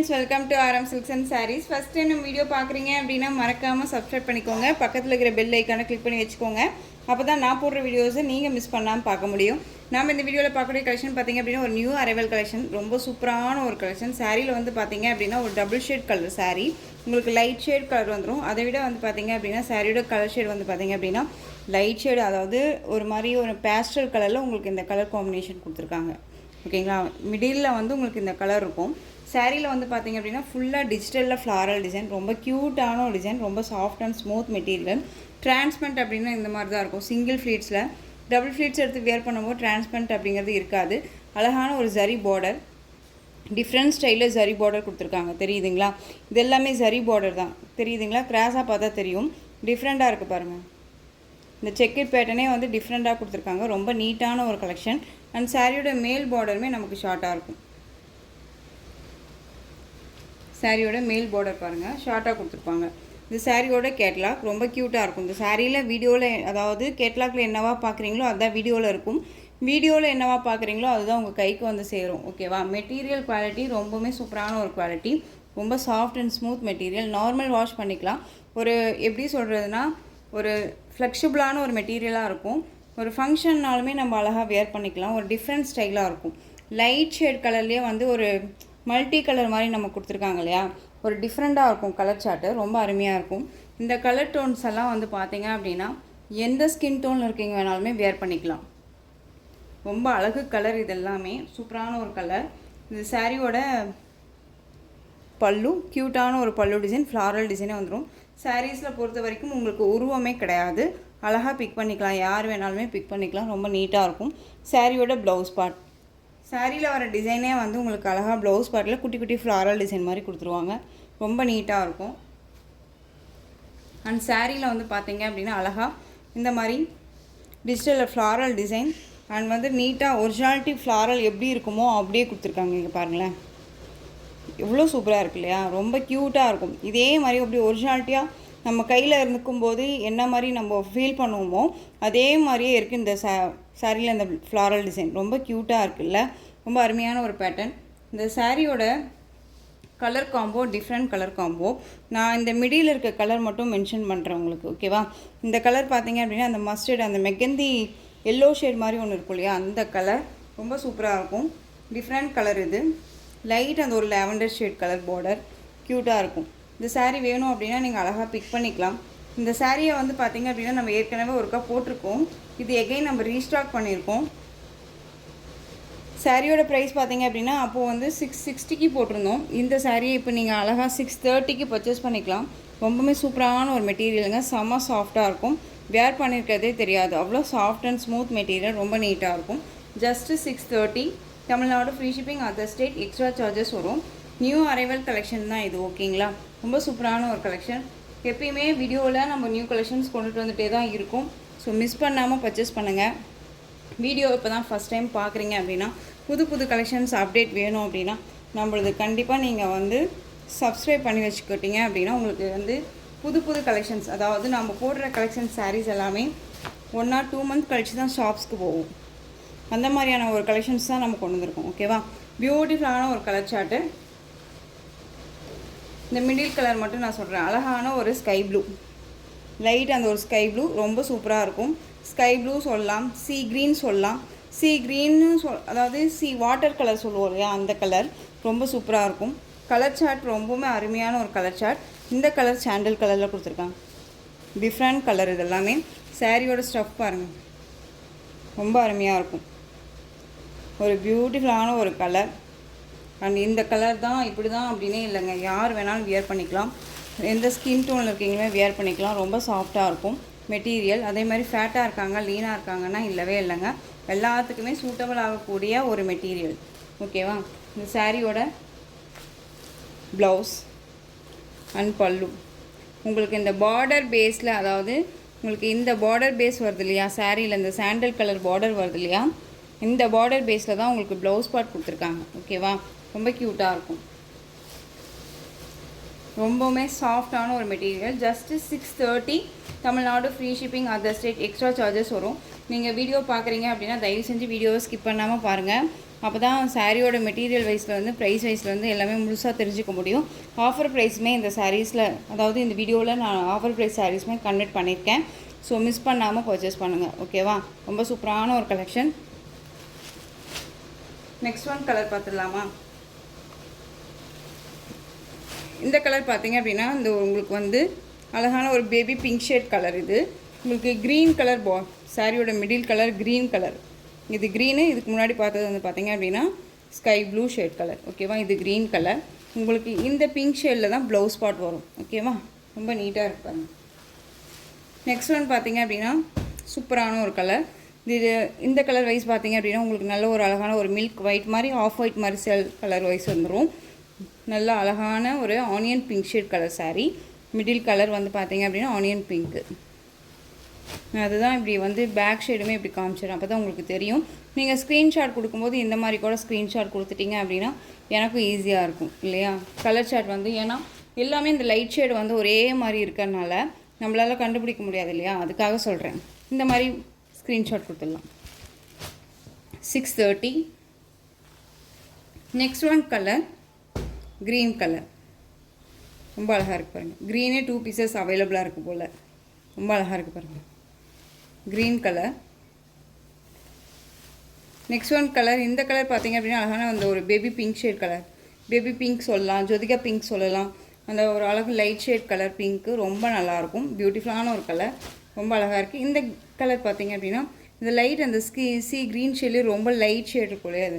friends, welcome to RM Silks and Sarees. First time நம்ம video பார்க்குறீங்க அப்படின்னா மறக்காமல் சப்ஸ்கிரைப் பண்ணிக்கோங்க. பக்கத்தில் இருக்கிற பெல் ஐக்கானை கிளிக் பண்ணி வச்சுக்கோங்க. அப்போ தான் நான் போடுற வீடியோஸை நீங்கள் மிஸ் பண்ணாமல் பார்க்க முடியும். நம்ம இந்த வீடியோவில் பார்க்கக்கூடிய கலெக்ஷன் பார்த்திங்க அப்படின்னா ஒரு நியூ அரைவல் கலெக்ஷன், ரொம்ப சூப்பரான ஒரு கலெக்ஷன். சாரியில் வந்து பார்த்திங்க அப்படின்னா ஒரு டபுள் ஷேட் கலர் சாரீ, உங்களுக்கு லைட் ஷேட் கலர் வந்துடும். அதை விட வந்து பார்த்திங்க அப்படின்னா சாரியோட கலர் ஷேட் வந்து பார்த்திங்க அப்படின்னா லைட் ஷேடு, அதாவது ஒரு மாதிரி ஒரு பேஸ்டல் கலரில் உங்களுக்கு இந்த கலர் காம்பினேஷன் கொடுத்துருக்காங்க. ஓகேங்களா, மிடில் வந்து உங்களுக்கு இந்த கலர் இருக்கும். சாரியில் வந்து பார்த்திங்க அப்படின்னா ஃபுல்லாக டிஜிட்டலில் ஃப்ளாரல் டிசைன், ரொம்ப க்யூட்டான ஒரு டிசைன், ரொம்ப soft and smooth material. Transparent அப்படின்னா இந்த மாதிரி தான் இருக்கும். சிங்கிள் ஃப்ளீட்ஸில் டபுள் ஃப்ளீட்ஸ் எடுத்து வேர் பண்ணும்போது டிரான்ஸ்பரண்ட் அப்படிங்கிறது இருக்காது. அழகான ஒரு ஜரி பார்டர், டிஃப்ரெண்ட் ஸ்டைலில் ஜரி பார்டர் கொடுத்துருக்காங்க. தெரியுதுங்களா, இது எல்லாமே ஜரி பார்டர் தான். தெரியுதுங்களா, கிராஸாக பார்த்தா தெரியும். டிஃப்ரெண்ட்டாக இருக்குது பாருங்கள். இந்த செக்கெட் பேட்டர்னே வந்து டிஃப்ரெண்ட்டாக கொடுத்துருக்காங்க. ரொம்ப நீட்டான ஒரு கலெக்ஷன். அண்ட் சாரியோட மேல் பார்டருமே நமக்கு ஷார்ட்டாக இருக்கும். சாரியோட மேல் பார்டர் பாருங்கள், ஷார்ட்டாக கொடுத்துருப்பாங்க. இந்த சாரியோட கேட்லாக் ரொம்ப க்யூட்டாக இருக்கும். இந்த சாரியில் வீடியோவில், அதாவது கேட்லாகில் என்னவா பார்க்குறீங்களோ அதுதான் வீடியோவில் இருக்கும். வீடியோவில் என்னவா பார்க்குறீங்களோ அதுதான் உங்கள் கைக்கு வந்து சேரும். ஓகேவா, மெட்டீரியல் குவாலிட்டி ரொம்பவுமே சூப்பரான ஒரு குவாலிட்டி. ரொம்ப soft and smooth material. Normal wash பண்ணிக்கலாம். ஒரு எப்படி சொல்கிறதுனா ஒரு ஃப்ளெக்சிபிளான ஒரு மெட்டீரியலாக இருக்கும். ஒரு ஃபங்க்ஷன்னாலுமே நம்ம அழகாக வேர் பண்ணிக்கலாம். ஒரு டிஃப்ரெண்ட் ஸ்டைலாக இருக்கும். லைட் ஷேட் கலர்லேயே வந்து ஒரு மல்டி கலர் மாதிரி நம்ம கொடுத்துருக்காங்க இல்லையா, ஒரு டிஃப்ரெண்ட்டாக இருக்கும் கலர் சார்ட்டு. ரொம்ப அருமையாக இருக்கும். இந்த கலர் டோன்ஸ் எல்லாம் வந்து பார்த்தீங்க அப்படின்னா எந்த ஸ்கின் டோனில் இருக்கீங்க வேணாலுமே வேர் பண்ணிக்கலாம். ரொம்ப அழகு கலர், இது எல்லாமே சூப்பரான ஒரு கலர். இந்த சாரியோட பல்லு க்யூட்டான ஒரு பல்லு டிசைன், ஃப்ளாரல் டிசைனே வந்துடும். சாரீஸில் பொறுத்த வரைக்கும் உங்களுக்கு உருவமே கிடையாது, அழகாக பிக் பண்ணிக்கலாம். யார் வேணாலுமே பிக் பண்ணிக்கலாம். ரொம்ப நீட்டாக இருக்கும். சாரியோட ப்ளவுஸ் பார்ட், சாரியில் வர டிசைனே வந்து உங்களுக்கு அழகாக ப்ளவுஸ் பார்ட்டில் குட்டி குட்டி ஃப்ளாரல் டிசைன் மாதிரி கொடுத்துருவாங்க. ரொம்ப நீட்டாக இருக்கும். அண்ட் சாரியில் வந்து பார்த்தீங்க அப்படின்னா அழகாக இந்த மாதிரி டிஜிட்டலில் ஃப்ளாரல் டிசைன் அண்ட் வந்து நீட்டாக ஒரிஜினாலிட்டி ஃப்ளாரல் எப்படி இருக்குமோ அப்படியே கொடுத்துருக்காங்க. இங்கே பாருங்களேன், எவ்வளோ சூப்பராக இருக்கு இல்லையா, ரொம்ப க்யூட்டாக இருக்கும். இதே மாதிரி அப்படி ஒரிஜினாலிட்டியாக நம்ம கையில் இருக்கும்போது என்ன மாதிரி நம்ம ஃபீல் பண்ணுவோமோ அதே மாதிரியே இருக்குது இந்த சாரியில் இந்த ஃப்ளாரல் டிசைன். ரொம்ப க்யூட்டாக இருக்குல்ல, ரொம்ப அருமையான ஒரு பேட்டர்ன். இந்த சாரியோட colour combo different colour combo. நான் இந்த மிடியில் இருக்க கலர் மட்டும் மென்ஷன் பண்ணுறேன் உங்களுக்கு. ஓகேவா, இந்த கலர் பார்த்தீங்க அப்படின்னா அந்த மஸ்டர்ட், அந்த மெகந்தி எல்லோ ஷேட் மாதிரி ஒன்று இருக்கும் இல்லையா, அந்த கலர் ரொம்ப சூப்பராக இருக்கும். டிஃப்ரெண்ட் கலர் இது. லைட் அந்த ஒரு லாவெண்டர் ஷேட் கலர் பார்டர் க்யூட்டாக இருக்கும். இந்த சாரீ வேணும் அப்படின்னா நீங்கள் அழகாக பிக் பண்ணிக்கலாம். இந்த சாரியை வந்து பார்த்திங்க அப்படின்னா நம்ம ஏற்கனவே ஒருக்கா போட்டிருக்கோம். இது எகைன் நம்ம ரீஸ்டாக் பண்ணியிருக்கோம். சாரியோட ப்ரைஸ் பார்த்திங்க அப்படின்னா அப்போது வந்து 660க்கு போட்டிருந்தோம். இந்த சாரியை இப்போ நீங்கள் அழகாக 630க்கு பர்ச்சேஸ் பண்ணிக்கலாம். ரொம்பவுமே சூப்பரான ஒரு மெட்டீரியலுங்க, செம்ம சாஃப்டாக இருக்கும். வேர் பண்ணியிருக்கிறதே தெரியாது, அவ்வளோ சாஃப்ட் அண்ட் ஸ்மூத் மெட்டீரியல், ரொம்ப நீட்டாக இருக்கும். Just 630. Tamil Nadu free shipping, other state extra charges வரும். நியூ அரைவல் கலெக்ஷன் தான் இது. ஓகேங்களா, ரொம்ப சூப்பரான ஒரு கலெக்ஷன். எப்பயுமே வீடியோவில் நம்ம நியூ கலெக்ஷன்ஸ் கொண்டுட்டு வந்துகிட்டே தான் இருக்கும். ஸோ மிஸ் பண்ணாமல் பர்ச்சேஸ் பண்ணுங்கள். வீடியோ இப்போ தான் ஃபஸ்ட் டைம் பார்க்குறீங்க அப்படின்னா புது புது கலெக்ஷன்ஸ் அப்டேட் வேணும் அப்படின்னா நம்மளது கண்டிப்பாக நீங்கள் வந்து சப்ஸ்கிரைப் பண்ணி வச்சுக்கிட்டீங்க அப்படின்னா உங்களுக்கு வந்து புது புது கலெக்ஷன்ஸ், அதாவது நம்ம போடுற கலெக்ஷன்ஸ் சாரீஸ் எல்லாமே 1 or 2 months கழிச்சு தான் ஷாப்ஸ்க்கு போகும். அந்த மாதிரியான ஒரு கலெக்ஷன்ஸ் தான் நம்ம கொண்டு வந்திருக்கோம். ஓகேவா, பியூட்டிஃபுல்லான ஒரு கலர் சார்ட்டு. இந்த மிடில் கலர் மட்டும் நான் சொல்கிறேன். அழகான ஒரு ஸ்கை ப்ளூ, லைட் அந்த ஒரு ஸ்கை ப்ளூ ரொம்ப சூப்பராக இருக்கும். ஸ்கை ப்ளூ சொல்லலாம், சி க்ரீன் சொல்லலாம். சி க்ரீன்னு அதாவது சி வாட்டர் கலர் சொல்லுவோம் இல்லையா, அந்த கலர் ரொம்ப சூப்பராக இருக்கும். கலர் சார்ட் ரொம்பவுமே அருமையான ஒரு கலர் சார்ட். இந்த கலர் சாண்டல் கலரில் கொடுத்துருக்காங்க. டிஃப்ரெண்ட் கலர் இது எல்லாமே. சாரியோட ஸ்டஃப் பாருங்கள், ரொம்ப அருமையாக இருக்கும். ஒரு பியூட்டிஃபுல்லான ஒரு கலர். அண்ட் இந்த கலர் தான் இப்படி தான் அப்படின்னே இல்லைங்க, யார் வேணாலும் வியர் பண்ணிக்கலாம். எந்த ஸ்கின் டோனில் இருக்கீங்களோ வியர் பண்ணிக்கலாம். ரொம்ப சாஃப்டாக இருக்கும் மெட்டீரியல். அதே மாதிரி ஃபேட்டாக இருக்காங்க, லீனாக இருக்காங்கன்னா இல்லவே இல்லைங்க, எல்லாத்துக்குமே சூட்டபிள் ஆகக்கூடிய ஒரு மெட்டீரியல். ஓகேவா, இந்த சாரியோட ப்ளவுஸ் அண்ட் பல்லு உங்களுக்கு இந்த பார்டர் பேஸில், அதாவது உங்களுக்கு இந்த பார்டர் பேஸ் வருது இல்லையா சாரியில், இந்த சாண்டல் கலர் பார்டர் வருது இல்லையா, இந்த பார்டர் பேஸில் தான் உங்களுக்கு ப்ளவுஸ் பார்ட் கொடுத்துருக்காங்க. ஓகேவா, ரொம்ப க்யூட்டாக இருக்கும். ரொம்பவுமே சாஃப்டான ஒரு material. Just 630. Tamil Nadu free shipping, other state extra charges வரும். நீங்கள் வீடியோ பார்க்குறீங்க அப்படின்னா தயவு செஞ்சு வீடியோவை ஸ்கிப் பண்ணாமல் பாருங்கள். அப்போ தான் சாரியோட மெட்டீரியல் வைஸில் வந்து ப்ரைஸ் வைஸில் வந்து எல்லாமே முழுசாக தெரிஞ்சுக்க முடியும். ஆஃபர் ப்ரைஸுமே இந்த சாரீஸில், அதாவது இந்த வீடியோவில் நான் ஆஃபர் ப்ரைஸ் சாரீஸுமே கன்வெர்ட் பண்ணியிருக்கேன். ஸோ மிஸ் பண்ணாமல் பர்ச்சேஸ் பண்ணுங்கள், ஓகேவா? ரொம்ப சூப்பரான ஒரு கலெக்ஷன். நெக்ஸ்ட் ஒன் கலர் பார்த்துடலாமா? இந்த கலர் பார்த்தீங்க அப்படின்னா இந்த உங்களுக்கு வந்து அழகான ஒரு பேபி பிங்க் ஷேட் கலர். இது உங்களுக்கு க்ரீன் கலர் சாரியோட மிடில் கலர் க்ரீன் கலர். இது க்ரீனு. இதுக்கு முன்னாடி பார்த்தது வந்து பார்த்தீங்க அப்படின்னா ஸ்கை ப்ளூ ஷேட் கலர், ஓகேவா? இது க்ரீன் கலர். உங்களுக்கு இந்த பிங்க் ஷேடில் தான் ப்ளவுஸ் பார்ட் வரும், ஓகேவா? ரொம்ப நீட்டாக இருப்பாங்க. நெக்ஸ்ட் ஒன் பார்த்தீங்க அப்படின்னா சூப்பரான ஒரு கலர். இந்த கலர் வைஸ் பார்த்தீங்க அப்படின்னா உங்களுக்கு நல்ல ஒரு அழகான ஒரு மில்க் ஒயிட் மாதிரி, ஆஃப் ஒயிட் மாதிரி செல் கலர் வைஸ் வந்துடும். நல்ல அழகான ஒரு onion pink shade colour sari. Middle colour வந்து பார்த்தீங்க அப்படின்னா ஆனியன் பிங்க்கு. அதுதான் இப்படி வந்து பேக் ஷேடுமே இப்படி காமிச்சிடும், அப்போ தான் உங்களுக்கு தெரியும். நீங்கள் ஸ்க்ரீன்ஷாட் கொடுக்கும்போது இந்த மாதிரி கூட ஸ்க்ரீன்ஷாட் கொடுத்துட்டிங்க அப்படின்னா எனக்கும் ஈஸியாக இருக்கும் இல்லையா? கலர் ஷாட் வந்து ஏன்னா எல்லாமே இந்த லைட் ஷேடு வந்து ஒரே மாதிரி இருக்கிறதுனால நம்மளால் கண்டுபிடிக்க முடியாது இல்லையா? அதுக்காக சொல்கிறேன். இந்த மாதிரி ஸ்க்ரீன்ஷாட் கொடுத்துடலாம். 630. Next one colour green colour. ரொம்ப அழகாக இருக்குது பாருங்கள். க்ரீனே 2 பீசஸ் அவைலபிளாக இருக்குது போல். ரொம்ப அழகாக இருக்குது பாருங்கள், green colour. Next one colour. இந்த கலர் பார்த்தீங்க அப்படின்னா அழகான அந்த ஒரு baby pink shade colour. Baby pink சொல்லலாம், ஜோதிகா பிங்க் சொல்லலாம். அந்த ஒரு அழகு லைட் ஷேட் கலர் பிங்க்கு ரொம்ப நல்லாயிருக்கும். பியூட்டிஃபுல்லான ஒரு கலர், ரொம்ப அழகாக இருக்குது. இந்த கலர் பார்த்தீங்க அப்படின்னா இந்த லைட் அந்த சி க்ரீன் ஷேட்லேயே ரொம்ப லைட் ஷேட் இருக்கும் இல்லையா?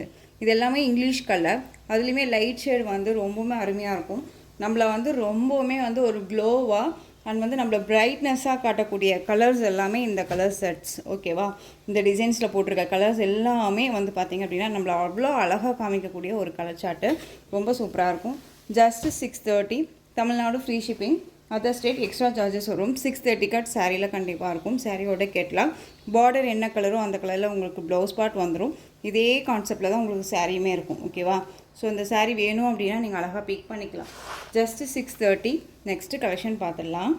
இது எல்லாமே இங்கிலீஷ் கலர். அதுலேயுமே லைட் ஷேட் வந்து ரொம்பவுமே அருமையாக இருக்கும். நம்மளை வந்து ரொம்பவுமே வந்து ஒரு க்ளோவாக அண்ட் வந்து நம்மளை பிரைட்னஸாக காட்டக்கூடிய கலர்ஸ் எல்லாமே இந்த கலர் செட்ஸ், ஓகேவா? இந்த டிசைன்ஸில் போட்டிருக்க கலர்ஸ் எல்லாமே வந்து பார்த்திங்க அப்படின்னா நம்மளை அவ்வளோ அழகாக காமிக்கக்கூடிய ஒரு கலர் சார்ட்டு. ரொம்ப சூப்பராக இருக்கும். Just 630. Tamil Nadu free shipping. Other state extra charges வரும். 630 கட் சாரியில் கண்டிப்பாக இருக்கும். சாரியோட கேட்லாக். பார்டர் என்ன கலரோ அந்த கலரில் உங்களுக்கு ப்ளவுஸ் பார்ட் வந்துடும். இதே கான்செப்டில் தான் உங்களுக்கு சாரியுமே இருக்கும், ஓகேவா? ஸோ இந்த சாரீ வேணும் அப்படின்னா நீங்கள் அழகாக பிக் பண்ணிக்கலாம். ஜஸ்ட்டு 630. நெக்ஸ்ட்டு கலெக்ஷன் பார்த்துடலாம்.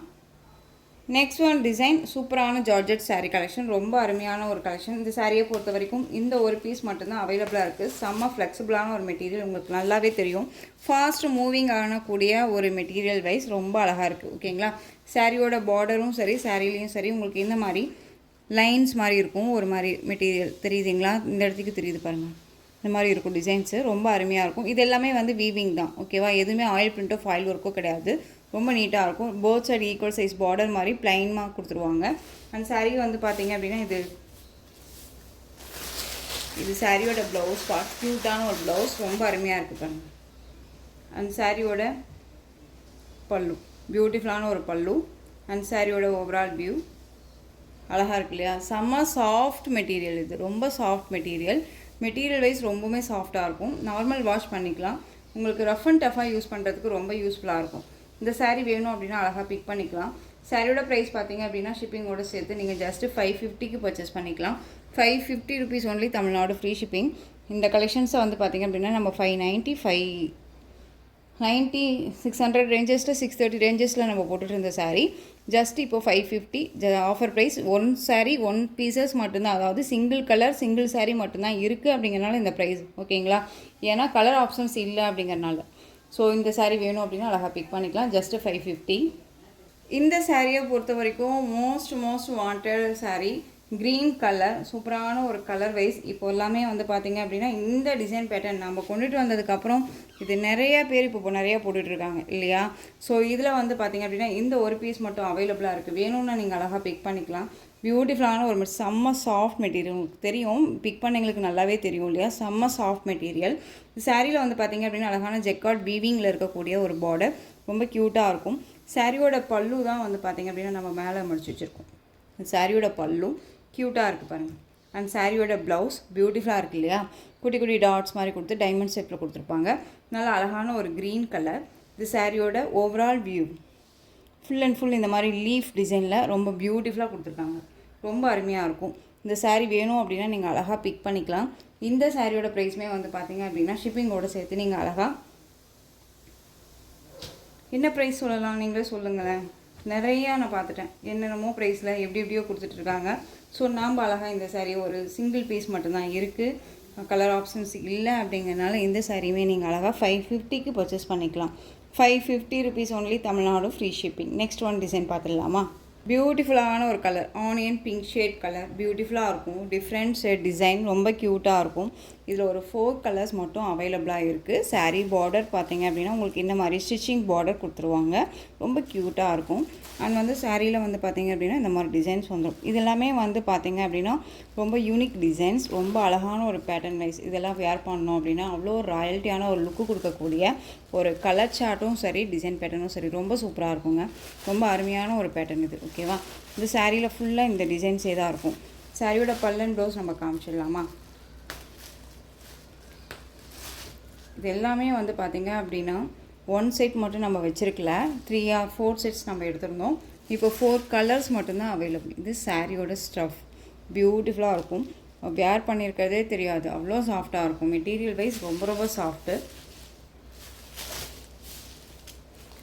நெக்ஸ்ட் ஒன் டிசைன் சூப்பரான ஜார்ஜெட் சாரீ கலெக்ஷன். ரொம்ப அருமையான ஒரு கலெக்ஷன். இந்த சாரியை பொறுத்த வரைக்கும் இந்த ஒரு பீஸ் மட்டும்தான் அவைலபிளாக இருக்குது. செம்ம ஃப்ளெக்சிபிளான ஒரு மெட்டீரியல், உங்களுக்கு நல்லாவே தெரியும். ஃபாஸ்ட் மூவிங் ஆகக்கூடிய ஒரு மெட்டீரியல் வைஸ் ரொம்ப அழகாக இருக்குது, ஓகேங்களா? சாரியோட பார்டரும் சரி, சாரிலையும் சரி உங்களுக்கு இந்த மாதிரி லைன்ஸ் மாதிரி இருக்கும். ஒரு மாதிரி மெட்டீரியல் தெரியுதுங்களா? இந்த இடத்துக்கு தெரியுது பாருங்கள். இந்த மாதிரி இருக்கும் டிசைன்ஸு. ரொம்ப அருமையாக இருக்கும். இது எல்லாமே வந்து வீவிங் தான், ஓகேவா? எதுவுமே ஆயில் பிரிண்ட்டோ ஃபாயில் ஒர்க்கோ கிடையாது. ரொம்ப நீட்டாக இருக்கும். Both side equal size border மாதிரி ப்ளைனாக கொடுத்துருவாங்க. அண்ட் சாரீ வந்து பார்த்தீங்க அப்படின்னா இது சாரியோட ப்ளவுஸ் பார்ட். க்யூட்டான ஒரு ப்ளவுஸ், ரொம்ப அருமையாக இருக்குது பாருங்கள். அண்ட் சாரியோட பல்லு பியூட்டிஃபுல்லான ஒரு பல்லு. அண்ட் சாரியோட ஓவரால் வியூ அழகாக இருக்கு இல்லையா? செம்ம சாஃப்ட் மெட்டீரியல். இது ரொம்ப சாஃப்ட் மெட்டீரியல். மெட்டீரியல் வைஸ் ரொம்பவுமே சாஃப்டாக இருக்கும். நார்மல் வாஷ் பண்ணிக்கலாம். உங்களுக்கு ரஃப் அண்ட் டஃபாக யூஸ் பண்ணுறதுக்கு ரொம்ப யூஸ்ஃபுல்லாக இருக்கும். இந்த சாரீ வேணும் அப்படின்னா அழகாக பிக் பண்ணிக்கலாம். சாரியோட ப்ரைஸ் பார்த்தீங்க அப்படின்னா ஷிப்பிங்கோடு சேர்த்து நீங்கள் ஜஸ்ட்டு 550க்கு பர்ச்சேஸ் பண்ணிக்கலாம். 550 rupees only, Tamil Nadu free shipping. இந்த கலெக்ஷன்ஸை வந்து பார்த்திங்க அப்படின்னா நம்ம 590, 590, 600 ரேஞ்சஸில் 630 ரேஞ்சஸில் நம்ம போட்டுட்டு இருந்த சாரீ ஜஸ்ட் இப்போ 550 offer price. One sari 1 pieces மட்டும்தான், அதாவது சிங்கிள் கலர் சிங்கிள் சாரீ மட்டும்தான் இருக்குது அப்படிங்கிறனால இந்த ப்ரைஸ், ஓகேங்களா? ஏன்னா கலர் ஆப்ஷன்ஸ் இல்லை அப்படிங்கிறனால. ஸோ இந்த சாரீ வேணும் அப்படின்னா அழகாக பிக் பண்ணிக்கலாம். ஜஸ்ட்டு 550. இந்த சாரியை பொறுத்த வரைக்கும் most wanted sari green colour. சூப்பரான ஒரு கலர் வைஸ். இப்போ எல்லாமே வந்து பார்த்திங்க அப்படின்னா இந்த டிசைன் பேட்டர்ன் நம்ம கொண்டுட்டு வந்ததுக்கப்புறம் இது நிறையா பேர் இப்போ நிறையா போட்டுட்ருக்காங்க இல்லையா? ஸோ இதில் வந்து பார்த்திங்க அப்படின்னா இந்த ஒரு பீஸ் மட்டும் அவைலபிளாக இருக்குது. வேணும்னா நீங்கள் அழகாக பிக் பண்ணிக்கலாம். பியூட்டிஃபுல்லான ஒரு செம்ம சாஃப்ட் மெட்டீரியல். உங்களுக்கு தெரியும், பிக் பண்ணவங்களுக்கு நல்லாவே தெரியும் இல்லையா? செம்ம சாஃப்ட் மெட்டீரியல். சாரியில் வந்து பார்த்திங்க அப்படின்னா அழகான ஜெக்கார்ட் வீவிங்கில் இருக்கக்கூடிய ஒரு பார்டர், ரொம்ப க்யூட்டாக இருக்கும். சாரியோட பல்லு தான் வந்து பார்த்திங்க அப்படின்னா நம்ம மேலே மடிச்சு வச்சுருக்கோம். சாரியோட பல்லு க்யூட்டாக இருக்குது பாருங்கள். அண்ட் சாரியோட ப்ளவுஸ் பியூட்டிஃபுல்லாக இருக்குது இல்லையா? குட்டி குட்டி டாட்ஸ் மாதிரி கொடுத்து டைமண்ட் ஷேப்பில் கொடுத்துருப்பாங்க. நல்லா அழகான ஒரு க்ரீன் கலர். இது சாரியோட overall view. Full and full இந்த மாதிரி லீஃப் டிசைனில் ரொம்ப பியூட்டிஃபுல்லாக கொடுத்துருக்காங்க. ரொம்ப அருமையாக இருக்கும். இந்த சாரீ வேணும் அப்படின்னா நீங்கள் அழகாக பிக் பண்ணிக்கலாம். இந்த சாரியோட ப்ரைஸுமே வந்து பார்த்தீங்க அப்படின்னா ஷிப்பிங்கோடு சேர்த்து நீங்கள் அழகாக என்ன ப்ரைஸ் சொல்லலாம் நீங்களே சொல்லுங்களேன். நிறையா நான் பார்த்துட்டேன், என்னென்னமோ ப்ரைஸில் எப்படி எப்படியோ கொடுத்துட்ருக்காங்க. ஸோ நாம் அழகாக இந்த சாரீ ஒரு சிங்கிள் பீஸ் மட்டும்தான் இருக்குது. கலர் ஆப்ஷன்ஸ் இல்லை அப்படிங்கிறனால இந்த சாரியுமே நீங்கள் அழகாக 550க்கு பர்ச்சேஸ் பண்ணிக்கலாம். 550 rupees only, Tamil Nadu free shipping. Next one design பார்த்துடலாமா? பியூட்டிஃபுல்லான ஒரு colour, onion pink shade colour, பியூட்டிஃபுல்லாக இருக்கும். டிஃப்ரெண்ட் ஷேட் டிசைன், ரொம்ப க்யூட்டாக இருக்கும். இதில் ஒரு 4 கலர்ஸ் மட்டும் அவைலபிளாக இருக்குது. சாரீ பார்டர் பார்த்தீங்க அப்படின்னா உங்களுக்கு இந்த மாதிரி ஸ்டிச்சிங் பார்டர் கொடுத்துருவாங்க. ரொம்ப க்யூட்டாக இருக்கும். அண்ட் வந்து சாரியில் வந்து பார்த்தீங்க அப்படின்னா இந்த மாதிரி டிசைன்ஸ் வந்துடும். இதெல்லாமே வந்து பார்த்தீங்க அப்படின்னா ரொம்ப யூனிக் டிசைன்ஸ், ரொம்ப அழகான ஒரு பேட்டர்ன் வைஸ். இதெல்லாம் வேர் பண்ணோம் அப்படின்னா அவ்வளோ ராயல்ட்டியான ஒரு லுக்கு கொடுக்கக்கூடிய ஒரு கலர் சார்ட்டும் சரி, டிசைன் பேட்டர்னும் சரி, ரொம்ப சூப்பராக இருக்குங்க. ரொம்ப அருமையான ஒரு பேட்டர்ன் இது. ஓகேவா? இந்த சாரியில் ஃபுல்லாக இந்த டிசைன்ஸே தான் இருக்கும். சாரியோட பல்லன் ப்ளவுஸ் நம்ம காமிச்சிடலாமா? இது எல்லாமே வந்து பார்த்திங்க அப்படின்னா 1 செட் மட்டும் நம்ம வச்சுருக்கல, 3 or 4 செட்ஸ் நம்ம எடுத்திருந்தோம். இப்போ 4 கலர்ஸ் மட்டும்தான் அவைலபிள். இது சாரியோட ஸ்டஃப், பியூட்டிஃபுல்லாக இருக்கும். வேர் பண்ணியிருக்கிறதே தெரியாது, அவ்வளோ சாஃப்டாக இருக்கும். மெட்டீரியல் வைஸ் ரொம்ப ரொம்ப சாஃப்ட்டு.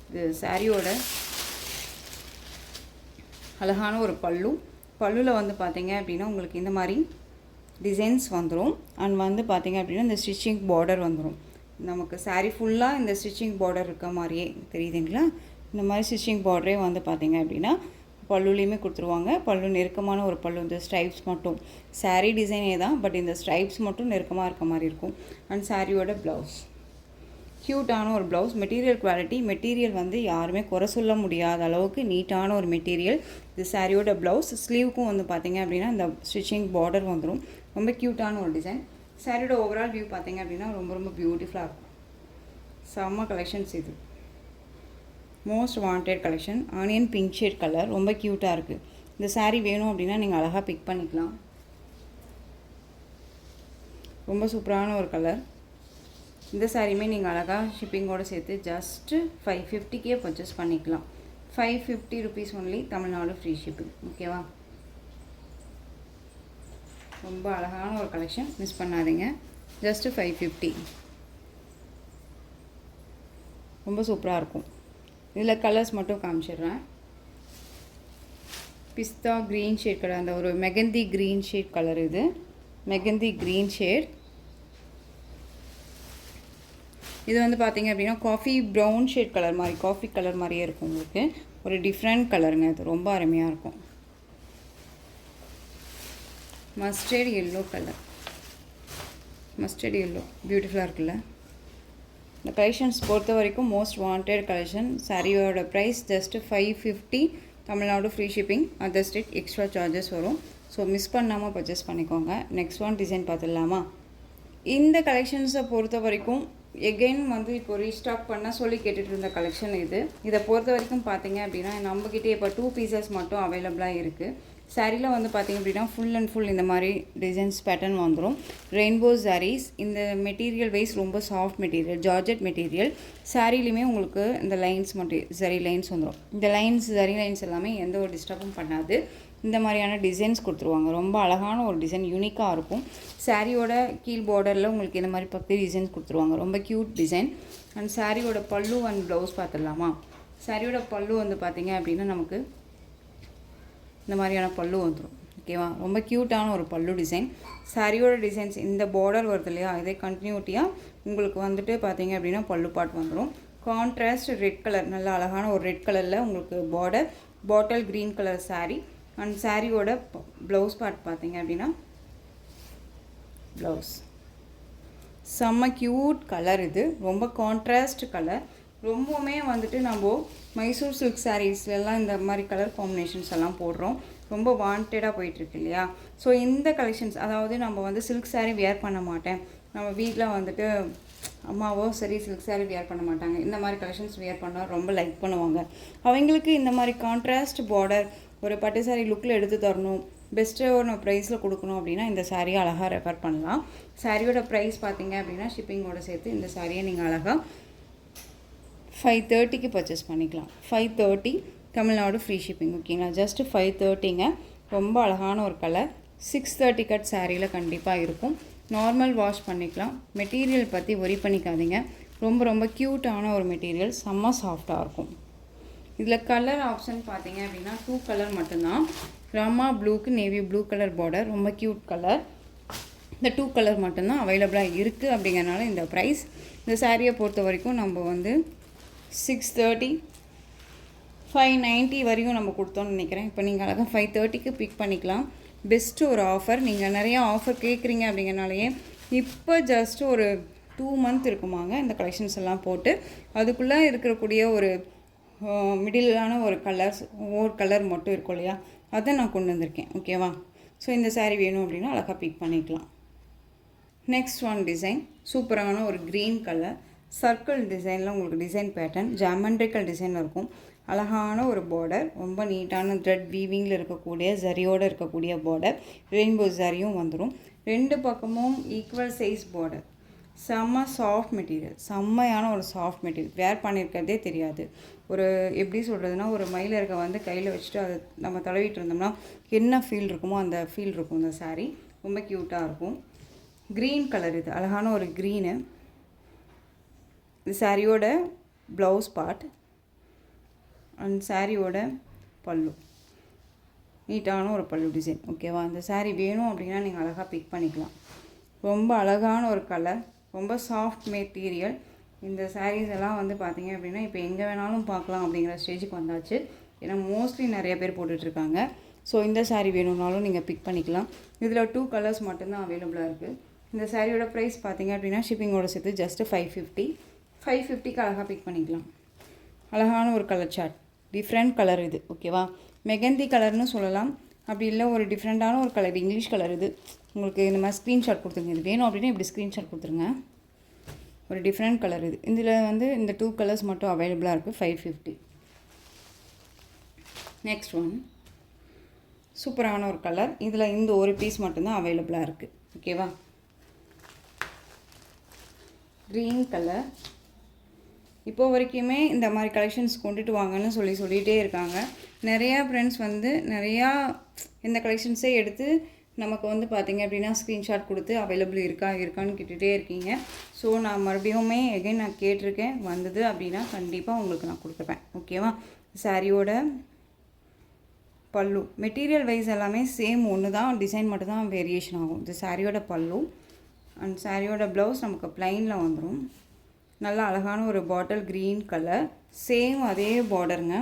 இது சாரியோட அழகான ஒரு பல்லுவில் வந்து பார்த்திங்க அப்படின்னா உங்களுக்கு இந்த மாதிரி டிசைன்ஸ் வந்துடும். அண்ட் வந்து பார்த்திங்க அப்படின்னா இந்த ஸ்டிச்சிங் பார்டர் வந்துடும். நமக்கு சாரீ ஃபுல்லாக இந்த ஸ்டிச்சிங் பார்டர் இருக்க மாதிரியே தெரியுதுங்களா? இந்த மாதிரி ஸ்டிச்சிங் பார்டரே வந்து பார்த்திங்க அப்படின்னா பல்லுலேயுமே கொடுத்துருவாங்க. பல்லு நெருக்கமான ஒரு பல்லு, இந்த ஸ்ட்ரைப்ஸ் மட்டும் சாரீ டிசைனே தான், பட் இந்த ஸ்ட்ரைப்ஸ் மட்டும் நெருக்கமாக இருக்க மாதிரி இருக்கும். அண்ட் சாரியோட ப்ளவுஸ் க்யூட்டான ஒரு ப்ளவுஸ். மெட்டீரியல் வந்து யாருமே குறை சொல்ல முடியாத அளவுக்கு நீட்டான ஒரு மெட்டீரியல். இது சாரியோட ப்ளவுஸ். ஸ்லீவுக்கும் வந்து பார்த்திங்க அப்படின்னா இந்த ஸ்டிச்சிங் பார்டர் வந்துடும். ரொம்ப க்யூட்டான ஒரு டிசைன். சாரியோட ஓவரால் வியூ பார்த்திங்க அப்படின்னா ரொம்ப ரொம்ப பியூட்டிஃபுல்லாக இருக்கும். செம்ம கலெக்ஷன்ஸ் இது. Most wanted collection. Onion pink shade colour, ரொம்ப க்யூட்டாக இருக்குது. இந்த சாரீ வேணும் அப்படின்னா நீங்கள் அழகாக பிக் பண்ணிக்கலாம். ரொம்ப சூப்பரான ஒரு கலர். இந்த சாரியுமே நீங்கள் அழகாக ஷிப்பிங்கோடு சேர்த்து ஜஸ்ட்டு 550க்கே பர்ச்சேஸ் பண்ணிக்கலாம். 550 rupees only, Tamil Nadu free shipping. ஓகேவா? ரொம்ப அழகான ஒரு கலெக்ஷன், மிஸ் பண்ணாதீங்க. ஜஸ்ட்டு 550, ரொம்ப சூப்பராக இருக்கும். இதில் கலர்ஸ் மட்டும் காமிச்சிடுறேன். பிஸ்தா க்ரீன் ஷேட் கலர், அந்த ஒரு மெகந்தி க்ரீன் ஷேட் கலர். இது மெகந்தி க்ரீன் ஷேட். இது வந்து பார்த்திங்க அப்படின்னா காஃபி ப்ரௌன் ஷேட் கலர் மாதிரி, காஃபி கலர் மாதிரியே இருக்கும். உங்களுக்கு ஒரு டிஃப்ரெண்ட் கலருங்க. இது ரொம்ப அருமையாக இருக்கும். Mustard yellow colour, mustard yellow பியூட்டிஃபுல்லாக இருக்குல்ல? இந்த கலெக்ஷன்ஸ் பொறுத்த வரைக்கும் மோஸ்ட் வாண்டட் கலெக்ஷன். சாரியோட price just 550, Tamil Nadu free shipping. Other state extra charges வரும். ஸோ மிஸ் பண்ணாமல் பர்ச்சேஸ் பண்ணிக்கோங்க. நெக்ஸ்ட் ஒன் டிசைன் பார்த்துடலாமா? இந்த கலெக்ஷன்ஸை பொறுத்த வரைக்கும் எகெயின் வந்து இப்போ ரீஸ்டாக் பண்ண சொல்லி கேட்டுட்டு இருந்த கலெக்ஷன் இது. இதை பொறுத்த வரைக்கும் பார்த்தீங்க அப்படின்னா நம்மக்கிட்டே இப்போ 2 பீசஸ் மட்டும் அவைலபிளாக இருக்குது. சாரியில் வந்து பார்த்திங்க அப்படின்னா ஃபுல் அண்ட் ஃபுல் இந்த மாதிரி டிசைன்ஸ் பேட்டர்ன் வந்துடும். ரெயின்போ சாரீஸ். இந்த மெட்டீரியல் வைஸ் ரொம்ப சாஃப்ட் மெட்டீரியல், ஜார்ஜெட் மெட்டீரியல். சாரிலையுமே உங்களுக்கு இந்த லைன்ஸ் மட்டும் சரி லைன்ஸ் வந்துடும். இந்த லைன்ஸ் சரி லைன்ஸ் எல்லாமே எந்த ஒரு டிஸ்டர்பும் பண்ணாது. இந்த மாதிரியான டிசைன்ஸ் கொடுத்துருவாங்க. ரொம்ப அழகான ஒரு டிசைன், யூனிக்காக இருக்கும். சாரியோட கீழ் பார்டரில் உங்களுக்கு இந்த மாதிரி 10 டிசைன்ஸ் கொடுத்துருவாங்க. ரொம்ப க்யூட் டிசைன். அண்ட் சாரியோட பல்லு அண்ட் ப்ளவுஸ் பார்த்துடலாமா? சாரியோட பல்லு வந்து பார்த்திங்க அப்படின்னா நமக்கு இந்த மாதிரியான பல்லு வந்துடும். ஓகேவா? ரொம்ப க்யூட்டான ஒரு பல்லு டிசைன். சாரியோட டிசைன்ஸ் இந்த பார்டர் வருது இல்லையா, இதே கண்டினியூட்டியாக உங்களுக்கு வந்துட்டு பார்த்திங்க அப்படின்னா பல்லு பாட் வந்துடும். கான்ட்ராஸ்ட் ரெட் கலர், நல்ல அழகான ஒரு ரெட் கலரில் உங்களுக்கு border, bottle green colour sari. And சாரியோட ப்ளவுஸ் பார்ட் பார்த்திங்க அப்படின்னா ப்ளவுஸ் செம்ம க்யூட் கலர். இது ரொம்ப கான்ட்ராஸ்ட் கலர். ரொம்பவுமே வந்துட்டு நம்ம மைசூர் சில்க் சாரீஸ்லாம் இந்த மாதிரி கலர் காம்பினேஷன்ஸ் எல்லாம் போடுறோம். ரொம்ப வாண்டடாக போயிட்டுருக்கு இல்லையா? ஸோ இந்த கலெக்ஷன்ஸ், அதாவது நம்ம வந்து சில்க் சாரீ வேர் பண்ண மாட்டேன், நம்ம வீட்டில் வந்துட்டு அம்மாவோ சரி சில்க் சாரீ வேர் பண்ண மாட்டாங்க, இந்த மாதிரி கலெக்ஷன்ஸ் வேர் பண்ணால் ரொம்ப லைக் பண்ணுவாங்க. அவங்களுக்கு இந்த மாதிரி கான்ட்ராஸ்ட் பார்டர் ஒரு பட்டு சாரீ லுக்கில் எடுத்து தரணும், பெஸ்ட்டான ப்ரைஸில் கொடுக்கணும் அப்படின்னா இந்த சாரியை அழகாக ரெஃபர் பண்ணலாம். சாரியோட ப்ரைஸ் பார்த்தீங்க அப்படின்னா ஷிப்பிங்கோட சேர்த்து இந்த சாரியை நீங்கள் அழகாக 530க்கு பர்ச்சேஸ் பண்ணிக்கலாம். 530, தமிழ்நாடு ஃப்ரீ ஷிப்பிங். ஓகேங்களா? ஜஸ்ட்டு 530ங்க. ரொம்ப அழகான ஒரு கலர். 630 கட் சாரியில் கண்டிப்பாக இருக்கும். நார்மல் வாஷ் பண்ணிக்கலாம். மெட்டீரியல் பற்றி ஒரி பண்ணிக்காதீங்க. ரொம்ப ரொம்ப க்யூட்டான ஒரு மெட்டீரியல், செம்ம சாஃப்டாக இருக்கும். இதில் கலர் ஆப்ஷன் பார்த்தீங்க அப்படின்னா 2 கலர் மட்டும்தான். ராமா ப்ளூக்கு நேவி ப்ளூ கலர் பார்டர், ரொம்ப க்யூட் கலர். இந்த 2 கலர் மட்டும்தான் அவைலபிளாக இருக்குது. அப்படிங்கிறனால இந்த ப்ரைஸ். இந்த சாரியை பொறுத்த வரைக்கும் நம்ம வந்து 630 590 வரையும் நம்ம கொடுத்தோன்னு நினைக்கிறேன். இப்போ நீங்கள் அழகாக 530க்கு பிக் பண்ணிக்கலாம். பெஸ்ட்டு ஒரு ஆஃபர். நீங்கள் நிறையா ஆஃபர் கேட்குறீங்க அப்படிங்கிறனாலேயே இப்போ ஜஸ்ட் ஒரு 2 மந்த் இருக்குமாங்க இந்த கலெக்ஷன்ஸ் எல்லாம் போட்டு. அதுக்குள்ளே இருக்கக்கூடிய ஒரு மிடிலான ஒரு கலர்ஸ், ஒவ்வொரு கலர் மட்டும் இருக்கும் இல்லையா, அதை நான் கொண்டு வந்திருக்கேன். ஓகேவா? ஸோ இந்த சாரீ வேணும் அப்படின்னா அழகாக பிக் பண்ணிக்கலாம். நெக்ஸ்ட் ஒன் டிசைன் சூப்பரான ஒரு க்ரீன் கலர் சர்க்கிள் டிசைனில் உங்களுக்கு டிசைன் பேட்டர்ன் ஜாமெண்ட்ரிக்கல் டிசைன் இருக்கும். அழகான ஒரு பார்டர், ரொம்ப நீட்டான த்ரெட் வீவிங்கில் இருக்கக்கூடிய ஜரியோடு இருக்கக்கூடிய பார்டர். ரெயின்போ ஜரியும் வந்துடும். 2 பக்கமும் ஈக்குவல் சைஸ் பார்டர். செம்ம சாஃப்ட் மெட்டீரியல், செம்மையான ஒரு சாஃப்ட் மெட்டீரியல். வேர் பண்ணியிருக்கிறதே தெரியாது. ஒரு எப்படி சொல்கிறதுனா, ஒரு மயில் இருக்க வந்து கையில் வச்சுட்டு அதை நம்ம தடவிட்டு இருந்தோம்னா என்ன ஃபீல் இருக்குமோ அந்த ஃபீல் இருக்கும். இந்த சாரீ ரொம்ப க்யூட்டாக இருக்கும். க்ரீன் கலர், இது அழகான ஒரு க்ரீனு. இது சாரியோட ப்ளவுஸ் பார்ட் அண்ட் சாரியோட பல்லு. நீட்டான ஒரு பல்லு டிசைன். ஓகேவா? இந்த சாரீ வேணும் அப்படின்னா நீங்கள் அழகாக பிக் பண்ணிக்கலாம். ரொம்ப அழகான ஒரு கலர், ரொம்ப சாஃப்ட் மெட்டீரியல். இந்த சாரீஸ் எல்லாம் வந்து பார்த்திங்க அப்படின்னா இப்போ எங்கே வேணாலும் பார்க்கலாம் அப்படிங்கிற ஸ்டேஜுக்கு வந்தாச்சு. ஏன்னா மோஸ்ட்லி நிறைய பேர் போட்டுட்ருக்காங்க. ஸோ இந்த சாரீ வேணும்னாலும் நீங்கள் பிக் பண்ணிக்கலாம். இதில் 2 கலர்ஸ் மட்டும்தான் அவைலபிளாக இருக்குது. இந்த சாரியோட ப்ரைஸ் பார்த்திங்க அப்படின்னா ஷிப்பிங்கோட சேர்த்து ஜஸ்ட்டு 550க்கு அழகாக பிக் பண்ணிக்கலாம். அழகான ஒரு கலர் சார்ட், டிஃப்ரெண்ட் கலர் இது. ஓகேவா? மெகந்தி கலர்னு சொல்லலாம். அப்படி இல்லை ஒரு டிஃப்ரெண்ட்டான ஒரு கலர், இங்கிலீஷ் கலர். இது உங்களுக்கு இந்த மாதிரி ஸ்க்ரீன்ஷாட் கொடுத்துருங்க. இது வேணும் அப்படின்னா இப்படி ஸ்க்ரீன்ஷாட் கொடுத்துருங்க. ஒரு டிஃப்ரெண்ட் கலர் இது. இதில் வந்து இந்த 2 கலர்ஸ் மட்டும் அவைலபிளாக இருக்குது. 550. நெக்ஸ்ட் ஒன் சூப்பரான ஒரு கலர். இதில் இந்த ஒரு பீஸ் மட்டும்தான் அவைலபிளாக இருக்குது. ஓகேவா? Green colour. இப்போ வரைக்குமே இந்த மாதிரி கலெக்ஷன்ஸ் கொண்டுட்டு வாங்கன்னு சொல்லிகிட்டே இருக்காங்க. நிறையா ஃப்ரெண்ட்ஸ் வந்து நிறையா இந்த கலெக்ஷன்ஸே எடுத்து நமக்கு வந்து பார்த்திங்க அப்படின்னா ஸ்க்ரீன்ஷாட் கொடுத்து அவைலபிள் இருக்கான்னு கேட்டுகிட்டே இருக்கீங்க. ஸோ நான் மறுபடியுமே எகைன் நான் கேட்டிருக்கேன். வந்தது அப்படின்னா கண்டிப்பாக உங்களுக்கு நான் கொடுத்துருப்பேன். ஓகேவா? சாரியோட பல்லு மெட்டீரியல் வைஸ் எல்லாமே சேம் ஒன்று தான், டிசைன் மட்டும் தான் வேரியேஷன் ஆகும். இது சாரியோட பல்லு அண்ட் சாரியோட ப்ளவுஸ் நமக்கு ப்ளைனில் வந்துடும். நல்லா அழகான ஒரு பாட்டில் க்ரீன் கலர், சேம் அதே பார்டருங்க.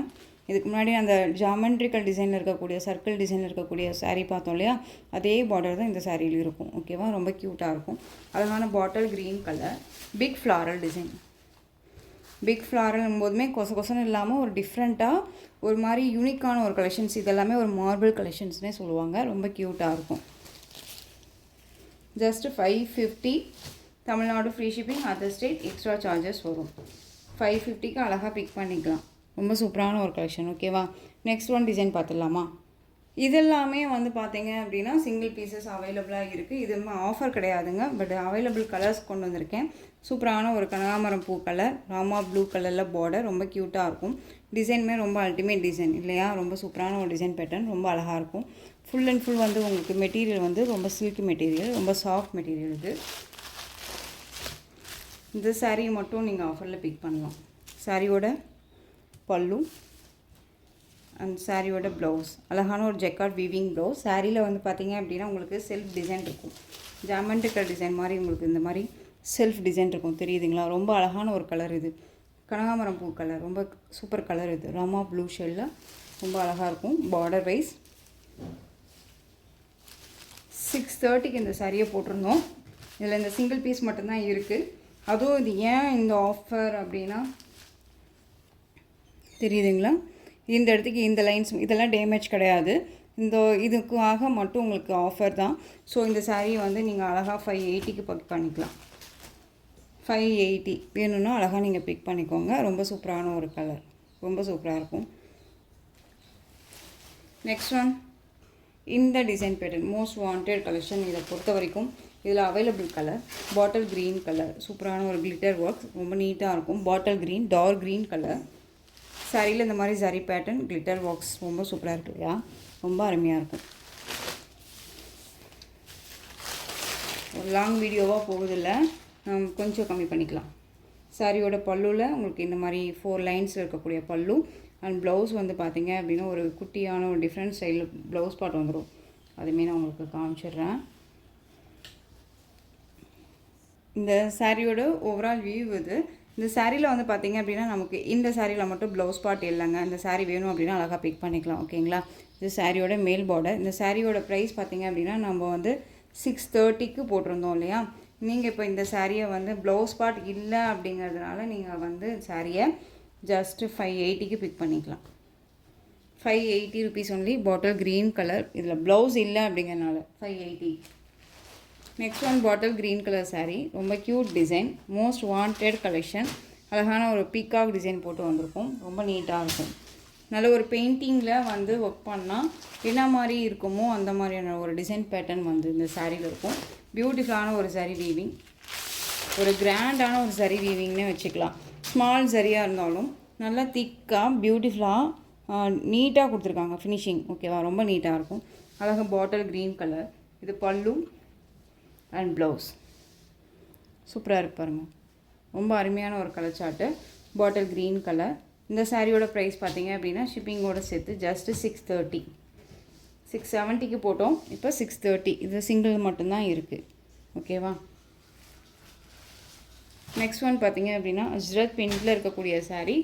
இதுக்கு முன்னாடி அந்த ஜாமெண்ட்ரிக்கல் டிசைனில் இருக்கக்கூடிய சர்க்கிள் டிசைனில் இருக்கக்கூடிய சாரீ பார்த்தோம் இல்லையா, அதே பார்டர் தான் இந்த சாரியில் இருக்கும். ஓகேவா? ரொம்ப க்யூட்டாக இருக்கும். அழகான bottle green colour, big floral design. Big floral போதுமே கொசன்னு இல்லாமல் ஒரு டிஃப்ரெண்ட்டாக ஒரு மாதிரி யூனிக்கான ஒரு கலெக்ஷன்ஸ். இதெல்லாமே ஒரு மார்பிள் கலெக்ஷன்ஸ்னே சொல்லுவாங்க. ரொம்ப க்யூட்டாக இருக்கும். Just 550. Tamil Nadu free shipping, other state extra charges வரும். 550க்கு அழகாக பிக் பண்ணிக்கலாம். ரொம்ப சூப்பரான ஒரு கலெக்ஷன். ஓகேவா? நெக்ஸ்ட் ஒன் டிசைன் பார்த்துடலாமா? இதெல்லாமே வந்து பார்த்தீங்க அப்படின்னா சிங்கிள் பீசஸ் அவைலபிளாக இருக்குது. இது ஆஃபர் கிடையாதுங்க, பட் அவைலபிள் கலர்ஸ் கொண்டு வந்திருக்கேன். சூப்பரான ஒரு கனகாமரம் பூ கலர், ராமா ப்ளூ கலரில் பார்டர், ரொம்ப க்யூட்டாக இருக்கும். டிசைனுமே ரொம்ப அல்டிமேட் டிசைன் இல்லையா? ரொம்ப சூப்பரான ஒரு டிசைன் பேட்டர்ன், ரொம்ப அழகாக இருக்கும். ஃபுல் அண்ட் ஃபுல் வந்து உங்களுக்கு மெட்டீரியல் வந்து ரொம்ப சில்க் மெட்டீரியல், ரொம்ப சாஃப்ட் மெட்டீரியல் இது. இந்த சாரீ மட்டும் நீங்கள் ஆஃபரில் பிக் பண்ணலாம். சாரியோட பல்லு அண்ட் சாரியோட ப்ளவுஸ், அழகான ஒரு ஜெக்கார்ட் வீவிங் ப்ளவுஸ். சாரியில் வந்து பார்த்தீங்க அப்படின்னா உங்களுக்கு செல்ஃப் டிசைன் இருக்கும். ஜாமெண்ட்ரிக்கல் டிசைன் மாதிரி உங்களுக்கு இந்த மாதிரி செல்ஃப் டிசைன் இருக்கும். தெரியுதுங்களா? ரொம்ப அழகான ஒரு கலர் இது. கனகாமரம் பூ கலர், ரொம்ப சூப்பர் கலர் இது. ராமா ப்ளூ ஷேடில் ரொம்ப அழகாக இருக்கும். பார்டர் வைஸ் 630க்கு இந்த சாரியை போட்டிருந்தோம். இதில் இந்த சிங்கிள் பீஸ் மட்டும்தான் இருக்குது. அதுவும் இது ஏன் இந்த ஆஃபர் அப்படின்னா தெரியுதுங்களா? இந்த இடத்துக்கு இந்த லைன்ஸ் இதெல்லாம் டேமேஜ் கிடையாது. இந்த இதுக்காக மட்டும் உங்களுக்கு ஆஃபர் தான். ஸோ இந்த சாரீ வந்து நீங்கள் அழகாக 580க்கு பிக் பண்ணிக்கலாம். 580 வேணும்னா அழகாக நீங்கள் பிக் பண்ணிக்கோங்க. ரொம்ப சூப்பரான ஒரு கலர், ரொம்ப சூப்பராக இருக்கும். நெக்ஸ்ட் ஒன் இந்த design pattern most wanted collection. இதை பொறுத்த வரைக்கும் இதில் available colour bottle green colour, சூப்பரான ஒரு கிளிட்டர் ஒர்க், ரொம்ப நீட்டாக இருக்கும். Bottle green, dark green colour. சாரியில் இந்த மாதிரி சரி பேட்டர்ன் கிளிட்டர் ஒர்க்ஸ் ரொம்ப சூப்பராக இருக்கு இல்லையா? ரொம்ப அருமையாக இருக்கும். ஒரு லாங் வீடியோவாக போகுதில்ல, கொஞ்சம் கம்மி பண்ணிக்கலாம். சாரியோட பல்லுவில் உங்களுக்கு இந்த மாதிரி 4 லைன்ஸில் இருக்கக்கூடிய பல்லு அண்ட் ப்ளவுஸ் வந்து பார்த்திங்க அப்படின்னா ஒரு குட்டியான ஒரு டிஃப்ரெண்ட் ஸ்டைலில் ப்ளவுஸ் பார்ட் வந்துடும். அதுமாரி நான் உங்களுக்கு காமிச்சிடுறேன். இந்த சாரியோட ஓவரால் வியூ இது. இந்த சாரியில் வந்து பார்த்திங்க அப்படின்னா நமக்கு இந்த சாரியில் மட்டும் ப்ளவுஸ் பார்ட் இல்லைங்க. இந்த சாரி வேணும் அப்படின்னா அழகாக பிக் பண்ணிக்கலாம். ஓகேங்களா. இது சாரியோட மேல் பார்டர். இந்த சாரியோட ப்ரைஸ் பார்த்திங்க அப்படின்னா நம்ம வந்து 630க்கு போட்டிருந்தோம் இல்லையா. நீங்கள் இப்போ இந்த சாரியை வந்து ப்ளவுஸ் பார்ட் இல்லை அப்படிங்கிறதுனால நீங்கள் வந்து சாரியை ஜஸ்ட்டு 580க்கு பிக் பண்ணிக்கலாம். 580 rupees only. Bottle green colour. இதில் ப்ளவுஸ் இல்லை அப்படிங்கிறதுனால 580. Next one bottle green colour sari. ரொம்ப cute design. Most wanted collection. அழகான ஒரு பீகாக் டிசைன் போட்டு வந்திருக்கும். ரொம்ப நீட்டாக இருக்கும். நல்ல ஒரு பெயிண்டிங்கில் வந்து ஒர்க் பண்ணால் என்ன மாதிரி இருக்குமோ அந்த மாதிரியான ஒரு டிசைன் பேட்டர்ன் வந்து இந்த சாரியில் இருக்கும். பியூட்டிஃபுல்லான ஒரு சாரீ வீவிங். ஒரு கிராண்டான ஒரு சாரீ வீவிங்னே வச்சுக்கலாம். ஸ்மால் சரியாக இருந்தாலும் நல்லா திக்காக பியூட்டிஃபுல்லாக நீட்டாக கொடுத்துருக்காங்க ஃபினிஷிங். ஓகேவா. ரொம்ப நீட்டாக இருக்கும். அழகாக பாட்டில் க்ரீன் கலர். இது பல்லு அண்ட் ப்ளவுஸ். சூப்பராக இருக்கு பாருங்கள். ரொம்ப அருமையான ஒரு கலர் சார்ட்டு. பாட்டில் க்ரீன் கலர். இந்த சாரியோட ப்ரைஸ் பார்த்தீங்க அப்படின்னா ஷிப்பிங்கோடு சேர்த்து ஜஸ்ட்டு 630. 670க்கு போட்டோம். இப்போ 630. இது சிங்கிள் மட்டும்தான் இருக்குது. ஓகேவா. நெக்ஸ்ட் ஒன் பார்த்தீங்க அப்படின்னா அஜ்ரத் பிங்க்கில் இருக்கக்கூடிய சாரீ.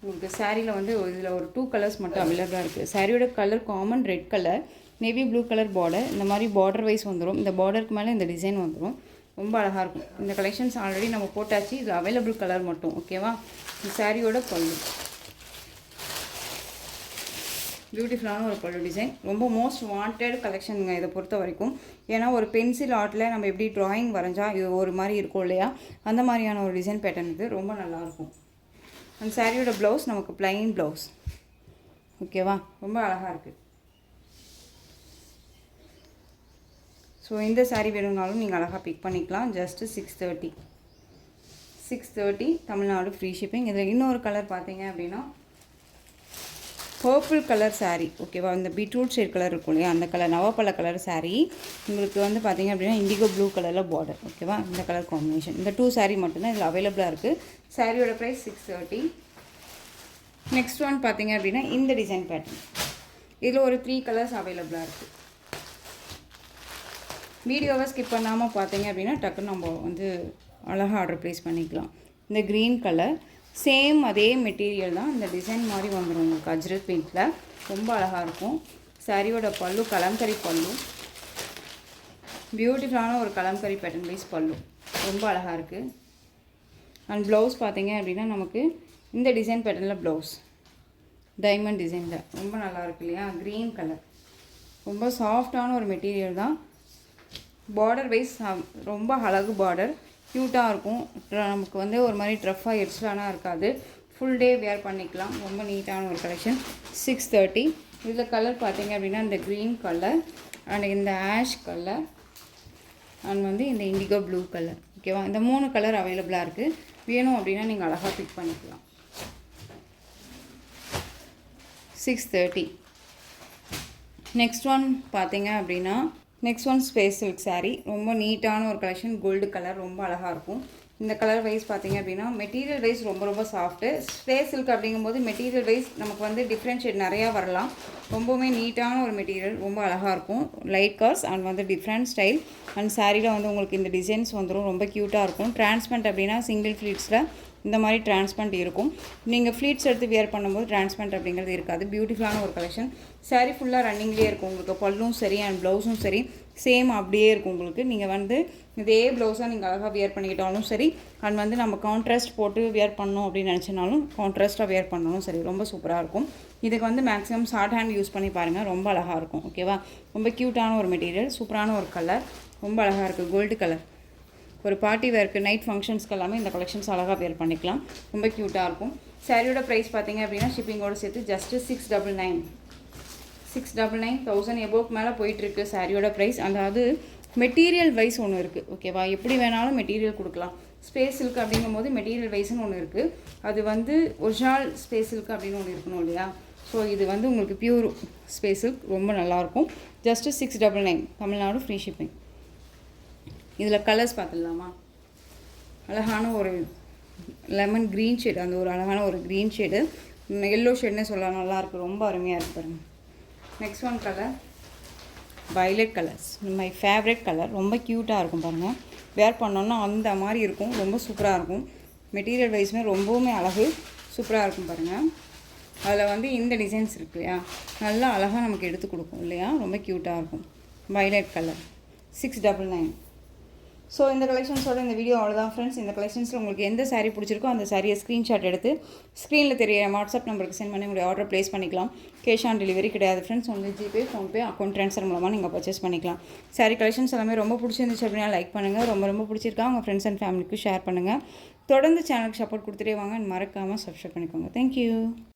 உங்களுக்கு சாரியில் வந்து இதில் ஒரு 2 கலர்ஸ் மட்டும் அவைலபிளாக இருக்குது. சாரியோட colour common red colour, navy blue colour border. இந்த மாதிரி பார்டர் வைஸ் வந்துடும். இந்த பார்டருக்கு மேலே இந்த டிசைன் வந்துடும். ரொம்ப அழகாக இருக்கும். இந்த கலெக்ஷன்ஸ் ஆல்ரெடி நம்ம போட்டாச்சு. இது அவைலபிள் கலர் மட்டும். ஓகேவா. இந்த சாரியோட பல்லு பியூட்டிஃபுல்லான ஒரு பல்லு டிசைன். ரொம்ப மோஸ்ட் வாண்டட் கலெக்ஷனுங்க இதை பொறுத்த வரைக்கும். ஏன்னா ஒரு பென்சில் ஆர்ட்டில் நம்ம எப்படி ட்ராயிங் வரைஞ்சா இது ஒரு மாதிரி இருக்கும் இல்லையா, அந்த மாதிரியான ஒரு டிசைன் பேட்டர்ன் இது. ரொம்ப நல்லாயிருக்கும். அந்த சாரியோட ப்ளவுஸ் நமக்கு ப்ளைன் ப்ளவுஸ். ஓகேவா. ரொம்ப அழகாக இருக்குது. ஸோ இந்த சாரீ வேணும்னாலும் நீங்கள் அழகாக பிக் பண்ணிக்கலாம். ஜஸ்ட்டு 630. 630 Tamil Nadu free shipping. இதில் இன்னொரு கலர் பார்த்தீங்க அப்படின்னா பர்பிள் கலர் சாரீ. ஓகேவா. இந்த பீட்ரூட் ஷேட் கலர் இருக்கும் இல்லையா, அந்த கலர் நவப்பழ கலர் சாரீ. உங்களுக்கு வந்து பார்த்திங்க அப்படின்னா இண்டிகோ ப்ளூ கலரில் பார்டர். ஓகேவா. இந்த கலர் காம்பினேஷன். இந்த 2 சாரீ மட்டும்தான் இதில் அவைலபிளாக இருக்குது. சாரியோட ப்ரைஸ் 630. நெக்ஸ்ட் ஒன் பார்த்திங்க அப்படின்னா இந்த டிசைன் பேட்டர்ன். இதில் ஒரு 3 கலர்ஸ் அவைலபிளாக இருக்குது. வீடியோவை ஸ்கிப் பண்ணாமல் பார்த்தீங்க அப்படின்னா டக்குன்னு நம்ம வந்து அழகாக ஆர்டர் ப்ளேஸ் பண்ணிக்கலாம். இந்த க்ரீன் கலர் சேம் அதே மெட்டீரியல் தான். இந்த டிசைன் மாதிரி வந்துடும் உங்களுக்கு அஜ்ரத் பெயிண்டில். ரொம்ப அழகாக இருக்கும். சாரியோட பல்லு கலம்கரி பல்லு. பியூட்டிஃபுல்லான ஒரு கலம்கரி பேட்டர்ன் வைஸ் பல்லு. ரொம்ப அழகாக இருக்குது. அண்ட் ப்ளவுஸ் பார்த்தீங்க அப்படின்னா நமக்கு இந்த டிசைன் பேட்டர்னில் ப்ளவுஸ் டைமண்ட் டிசைனில் ரொம்ப நல்லா இருக்கு இல்லையா. Green colour. ரொம்ப சாஃப்டான ஒரு மெட்டீரியல் தான். பார்டர் வைஸ் ரொம்ப அழகு பார்டர். க்யூட்டாக இருக்கும். நமக்கு வந்து ஒரு மாதிரி ட்ரஃபாக எரிச்சலானா இருக்காது. ஃபுல் டே வேர் பண்ணிக்கலாம். ரொம்ப நீட்டான ஒரு கலெக்ஷன். 630. இதில் கலர் பார்த்தீங்க அப்படின்னா இந்த க்ரீன் கலர் அண்ட் இந்த ஆஷ் கலர் அண்ட் வந்து இந்த இண்டிகோ ப்ளூ கலர். ஓகேவா. இந்த 3 கலர் அவைலபிளாக இருக்குது. வேணும் அப்படின்னா நீங்கள் அழகாக பிக் பண்ணிக்கலாம். 630. நெக்ஸ்ட் ஒன் பார்த்தீங்க அப்படின்னா next one space silk sari. ரொம்ப நீட்டான ஒரு கலெக்ஷன். Gold colour. ரொம்ப அழகாக இருக்கும். இந்த கலர் வைஸ் பார்த்தீங்க அப்படின்னா மெட்டீரியல் வைஸ் ரொம்ப ரொம்ப சாஃப்ட்டு. ஸ்பேஸ் சில்க் அப்படிங்கும்போது மெட்டீரியல் வைஸ் நமக்கு வந்து டிஃப்ரென்ஷியேட் நிறையா வரலாம். ரொம்பவுமே நீட்டான ஒரு மெட்டீரியல். ரொம்ப அழகாக இருக்கும். லைட் கலர்ஸ் அண்ட் வந்து டிஃப்ரெண்ட் ஸ்டைல். அண்ட் சாரியில் வந்து உங்களுக்கு இந்த டிசைன்ஸ் வந்துடும். ரொம்ப க்யூட்டாக இருக்கும். டிரான்ஸ்பரண்ட் அப்படின்னா சிங்கிள் ஃப்ளீட்ஸில் இந்த மாதிரி டிரான்ஸ்பரண்ட் இருக்கும். நீங்கள் ஃப்ளீட்ஸ் எடுத்து வியர் பண்ணும்போது டிரான்ஸ்பரண்ட் அப்படிங்கிறது இருக்காது. பியூட்டிஃபுல்லான ஒரு கலெக்ஷன். சாரீ ஃபுல்லாக ரன்னிங்லேயே இருக்கும். உங்களுக்கு பல்லும் சரி அண்ட் ப்ளவுஸும் சரி சேம் அப்படியே இருக்கும் உங்களுக்கு. நீங்கள் வந்து இதே ப்ளவுஸாக நீங்கள் அழகாக வியர் பண்ணிக்கிட்டாலும் சரி அண்ட் வந்து நம்ம கான்ட்ராஸ்ட் போட்டு வியர் பண்ணணும் அப்படின்னு நினச்சினாலும் கான்ட்ராஸ்ட்டாக வியர் பண்ணணும் சரி. ரொம்ப சூப்பராக இருக்கும். இதுக்கு வந்து மேக்ஸிமம் ஷார்ட் ஹேண்ட் யூஸ் பண்ணி பாருங்கள். ரொம்ப அழகாக இருக்கும். ஓகேவா. ரொம்ப க்யூட்டான ஒரு மெட்டீரியல். சூப்பரான ஒரு கலர். ரொம்ப அழகாக இருக்குது. Gold colour. ஒரு பார்ட்டி வேர்க்கு நைட் ஃபங்க்ஷன்ஸ்க்கு எல்லாமே இந்த கலெக்ஷன்ஸ் அழகாக வேர் பண்ணிக்கலாம். ரொம்ப க்யூட்டாக இருக்கும். சாரியோட ப்ரைஸ் பார்த்தீங்க அப்படின்னா ஷிப்பிங்கோடு சேர்த்து ஜஸ்ட்டு 699. 699. 1000 எபோக் மேலே போயிட்டுருக்கு சாரியோட ப்ரைஸ். அதாவது மெட்டீரியல் வைஸ் ஒன்று இருக்குது. ஓகேவா. எப்படி வேணாலும் மெட்டீரியல் கொடுக்கலாம். ஸ்பேஸ் சில்க் அப்படிங்கும்போது மெட்டீரியல் வைஸ்னு ஒன்று இருக்குது. அது வந்து ஒரிஜினல் ஸ்பேஸ் சில்க் அப்படின்னு ஒன்று இருக்கணும் இல்லையா. ஸோ இது வந்து உங்களுக்கு பியூர் ஸ்பேஸ் சில்க். ரொம்ப நல்லாயிருக்கும். ஜஸ்ட்டு 699. Tamil Nadu free shipping. இதில் கலர்ஸ் பார்த்துடலாமா. அழகான ஒரு லெமன் க்ரீன் ஷேடு. அந்த ஒரு அழகான ஒரு க்ரீன் ஷேடு. எல்லோ ஷேட்னே சொல்லலாம். நல்லாயிருக்கு. ரொம்ப அருமையாக இருக்கு பாருங்கள். Next one colour violet colours. My favourite colour. ரொம்ப க்யூட்டாக இருக்கும் பாருங்கள். வேர் பண்ணோன்னா அந்த மாதிரி இருக்கும். ரொம்ப சூப்பராக இருக்கும். மெட்டீரியல் வைஸுமே ரொம்பவுமே அழகு சூப்பராக இருக்கும் பாருங்கள். அதில் வந்து இந்த டிசைன்ஸ் இருக்கு இல்லையா, நல்லா அழகாக நமக்கு எடுத்து கொடுக்கும் இல்லையா, ரொம்ப க்யூட்டாக இருக்கும். Violet colour 699. ஸோ இந்த கலெக்ஷன்ஸோட இந்த வீடியோ அவ்வளோதான் ஃப்ரெண்ட்ஸ். இந்த கலெக்ஷன்ஸில் உங்களுக்கு எந்த சாரீ பிடிச்சிருக்கோ அந்த சாரியை ஸ்க்ரீன்ஷாட் எடுத்து ஸ்க்ரீனில் தெரிய வாட்ஸ்அப் நம்பருக்கு சென்ட் பண்ணி உங்களுடைய ஆர்டர் ப்ளேஸ் பண்ணிக்கலாம். கேஷ் ஆன் டெலிவரி கிடையாது ஃப்ரெண்ட்ஸ். உங்களுக்கு ஜிபே, ஃபோன்பே, அக்கௌண்ட் ட்ரான்ஸ்ஃபர் மூலமாக நீங்கள் பர்ச்சேஸ் பண்ணிக்கலாம். சாரீ கலெக்ஷன்ஸ் எல்லாமே ரொம்ப பிடிச்சிருந்துச்சு அப்படின்னா லைக் பண்ணுங்கள். ரொம்ப பிடிச்சிருக்கா உங்கள் ஃப்ரெண்ட்ஸ் அண்ட் ஃபேமிலிக்கு ஷேர் பண்ணுங்கள். தொடர்ந்து சேனலுக்கு சப்போர்ட் கொடுத்துட்டே வாங்க. மறக்காமல் சப்ஸ்கிரைப் பண்ணிக்கோங்க. தேங்க்யூ.